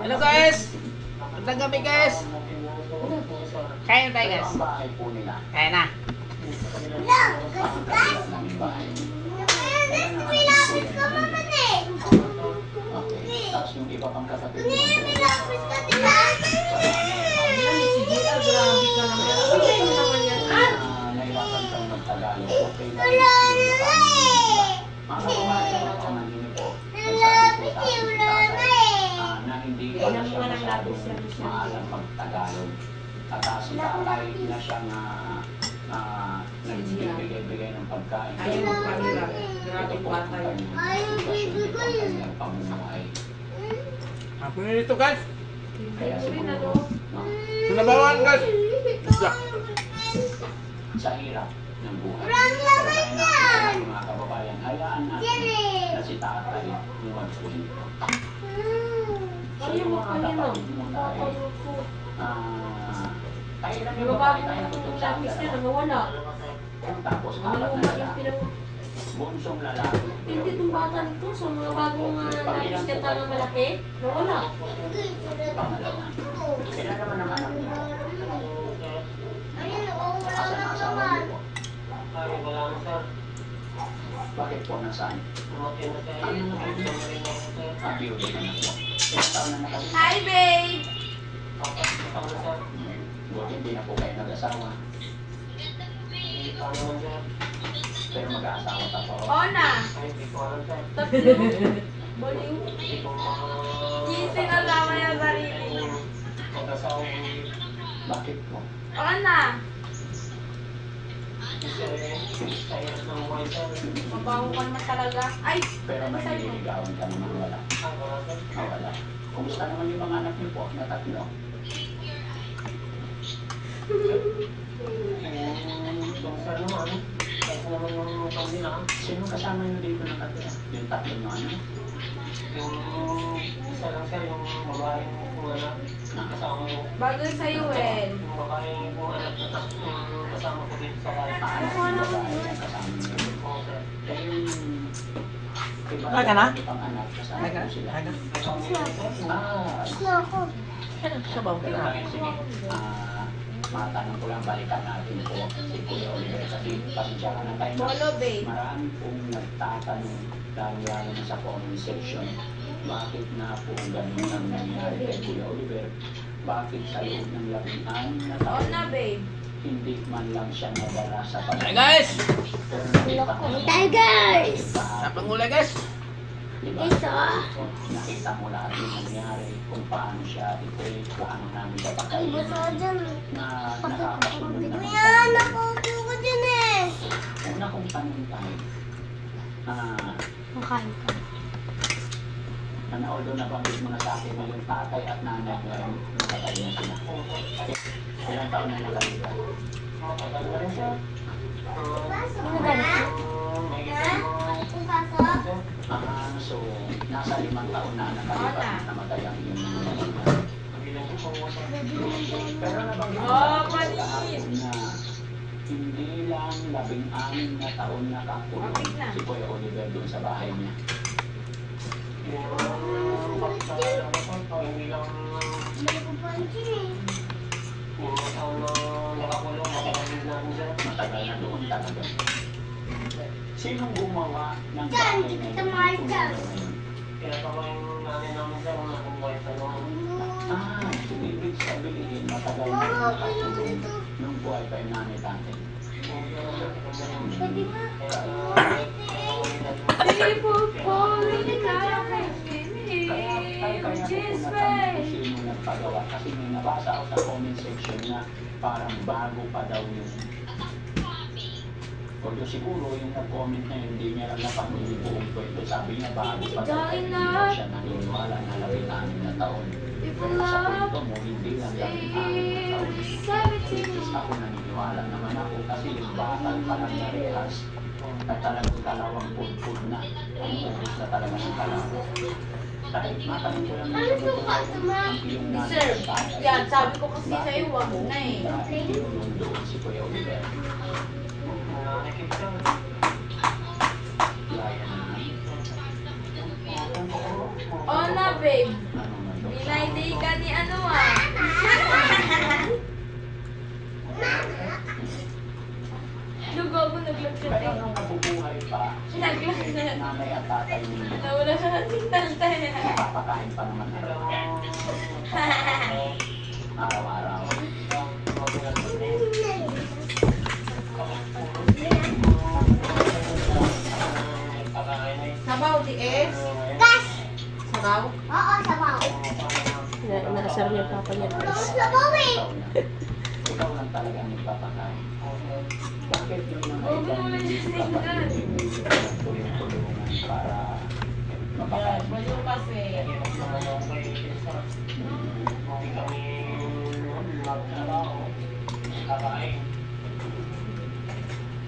Hello guys! Magandang gabi guys! Kaya na tayo guys? Kaya na? May lapis ka naman eh! Tapos yung iba pang kapatid May lapis ka diba? Sige, grabe ka naman. Sige mo naman yan. nahirapan kang magtagalog. Okay lang. Wala na eh! Mga kababayan, naman po. May lapis eh, wala na eh! Na hindi pa na siya masyadong maalam magtagalog. At si tatay na siya na nagbibigay ng pagkain. Ayaw mo pa nila. Grabe Ito po bata ang yun. kanyang kanyang pamumuhay. Ako na dito guys! Kaya siguro, no, Sinabawan guys! Isda! sa hirap ng buhay. Walang laman Pero kaya natin, mga kababayan, hayaan Yan natin eh! na si tatay yung magkwento. So Ayaw yung mo mga pa nila. kapatid mo tayo, tayo lang yung Yung babae bago tayo yung natutog sa lapis niya, dalawa. nawala. Tapos apat na Maluma yung lalaki, pinang... bunsong lalaki. Hindi itong bata nito. Sa mga bagong lapis ka tangang malaki, nawala. Pangalawa. Sila naman ang anak niyo. Ayun, oo, wala Asan na ang asawa naman. niyo po? Bakit po nasaan? Ano na po? Abiyudo na na po. Ilang taon na nakalimutan? Hi, babe! Buti hindi na po kayo nag-asawa. Pero mag-aasawa pa po. Oo na! Tatlo. Baliw. Gising na tama yung sarili niya. Bakit po? Oo na! Mabaho ka naman talaga. Ay! Pero Ano may sa'yo? nililigawan ka naman wala. Wala. Kumusta naman yung mga anak niyo po na tatlo? Sino kasama niyo dito na tatlo? Yung tatlo nyo ano? Bagay sa'yo, Wen. Paano po yung babae ang kasama niyo? Kaya yung... Ay ka na? Ibang anak kasama Ay ka? po sila. Ay ka? Na ako. Sabaw ka na. Sige. Matanong ko lang, balikan natin po si Kuya Oliver kasi pasensya ka na tayo. Bolo, babe. Marami pong nagtatanong lalo na sa comment section. Bakit na po ganun ang nangyari kay Kuya Oliver? Bakit sa loob ng 16 na Oo taon na, babe. hindi man lang siya nadala sa Hey guys! Pero nakita ko Tigers! Sa pangula guys! diba? Isa. Nakita mo lahat yung nangyari kung paano siya i-treat, paano namin siya Ay, pakainin basa ka dyan. na nakakasunod na Kuya, nakaupo ka dyan eh. Una kong tanong tayo, Makain ka. although nabanggit mo na sa akin na yung tatay at nanay mo ay nakatay na sila. Ilang taon na nakalimutan? Ano ganito? Ha? Ang pasok? So, nasa 5 taon na nakalipas na namatay ang iyong nanay. Pero nabanggit mo Oh, sa akin panis! na hindi lang 16 na taon nakakulong Okay na. si Kuya Oliver doon sa bahay niya. Hindi ko pansin eh. Matagal na doon talaga. Sinong gumawa ng Yan, bahay di na kita yun? mahal Kung dyan. Ah, so ibig sabihin, matagal na Mama, doon kailan nakatulong dito? nung buhay pa yung nanay tatay. Pwede ba? People falling down Kaya ko po natanong kung sino nagpagawa kasi may nabasa ako sa comment section na parang bago pa daw yung although siguro yung nag-comment na yun, hindi niya lang napamili buong kwento. Sabi niya bago pa daw kaya hindi daw siya naniniwala na 16 na taon. Pero sa kwento mo, hindi lang 16 na taon. Which is ako naniniwala naman ako kasi yung batang parang narehas na talagang kalawang pudpud na. Ang ubus na talaga si kalawang. Kahit matanong ko lang Ano sa suka sa mga? yung Sir, yan, sabi ko kasi sa'yo, wag na eh. Yung doon si Kuya Oliver. Gaya na. Oo na, babe. Ano man daw. Bilay My day ka ni ano ah. Lugo ko nag-lagshot Pero eh. nung nabubuhay pa, Nag-lagshot. nanay at tatay mo, Nawala siya ng tintantay. napapakain pa naman araw-araw. Sabaw, DS. Gas! Sabaw. Oo, sabaw. Inaasar niya yung papa niya. Sabaw, sabaw eh. Ikaw lang talaga ang nagpapakain. Bakit yung mga Oo, ibang wala siya sa inyo. tulungan para mapakain? Baliw kasi.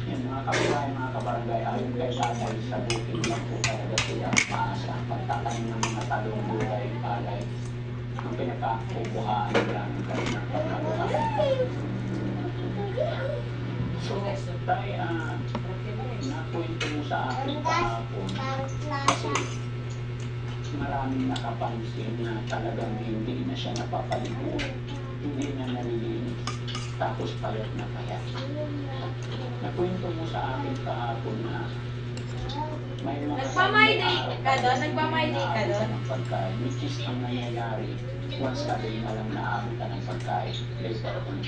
Yan mga kababayan, mga kabarangay, ayon kay tatay, sa bukid lang po talaga siya maasa. Pagtatanim ng mga talong gulay, palay, ang pinakakukuhaan nila ng kanilang pagkaluhan. So, tayo, nakwento mo sa akin kahapon, Pangklasa. maraming nakapansin na talagang hindi na siya napapaligo, hindi na nalilinis, tapos payat na payat. Nakwento mo sa akin kahapon na may mga Nagpa-my day ka doon? Nagpa-my day ka doon? ng pagkain, which is ang nangyayari once a day na lang naabot ka ng pagkain. Later on.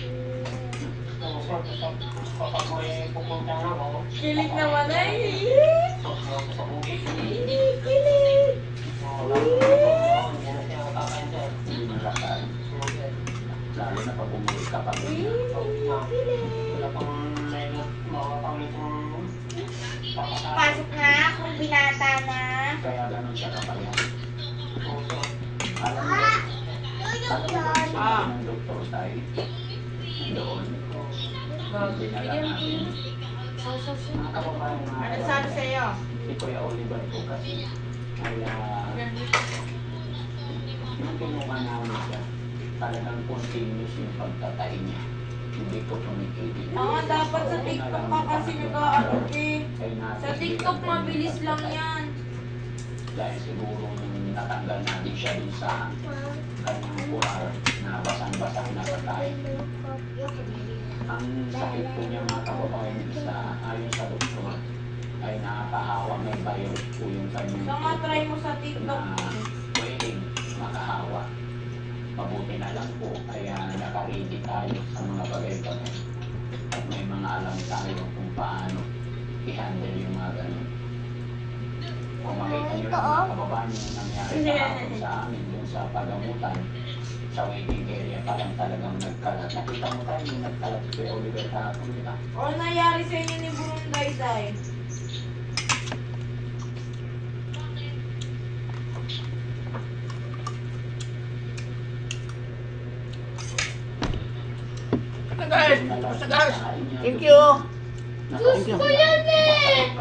Kilig naman ay. Kilig. Hindi nakakain. Lalo na pag umuwi ka pa. Pasok na kung binata na. Kaya ganun siya kapayat. Alam mo, Ah! alam mo ba sinabi ng doktor tayo doon? Dinala natin. Mga kababayan, mga Ano sabi sa'yo? si Kuya Oliver po kasi ay nung kinuha namin siya, talagang continuous yung pagtatay niya. Hindi ko tumigil. Dapat sa TikTok ka kasi nag-aalok eh. Sa TikTok mabilis lang yan. Dahil siguro nung natanggal natin siya dun sa kanyang kurar na basang-basang na patay. Ang sakit po niya mga kababayan isa ayon sa doktor ay nakakahawa, may virus po yung kanyang So nga try mo sa TikTok. na pwedeng makahawa. Mabuti na lang po kaya nakaredy tayo sa mga bagay-bagay at may mga alam tayo kung paano i-handle yung mga ganun. Kung makita nyo lang mga kababayan yung nangyari kahapon sa amin dun sa pagamutan sa waiting area pa lang talagang nagkalat. Nakita mo tayo yung nagkalat si Kuya Oliver kahapon, di ba? O nangyari sa inyo ni Burunday Day? Basta guys. Basta guys. Thank you. Thank you. Gusto yan eh!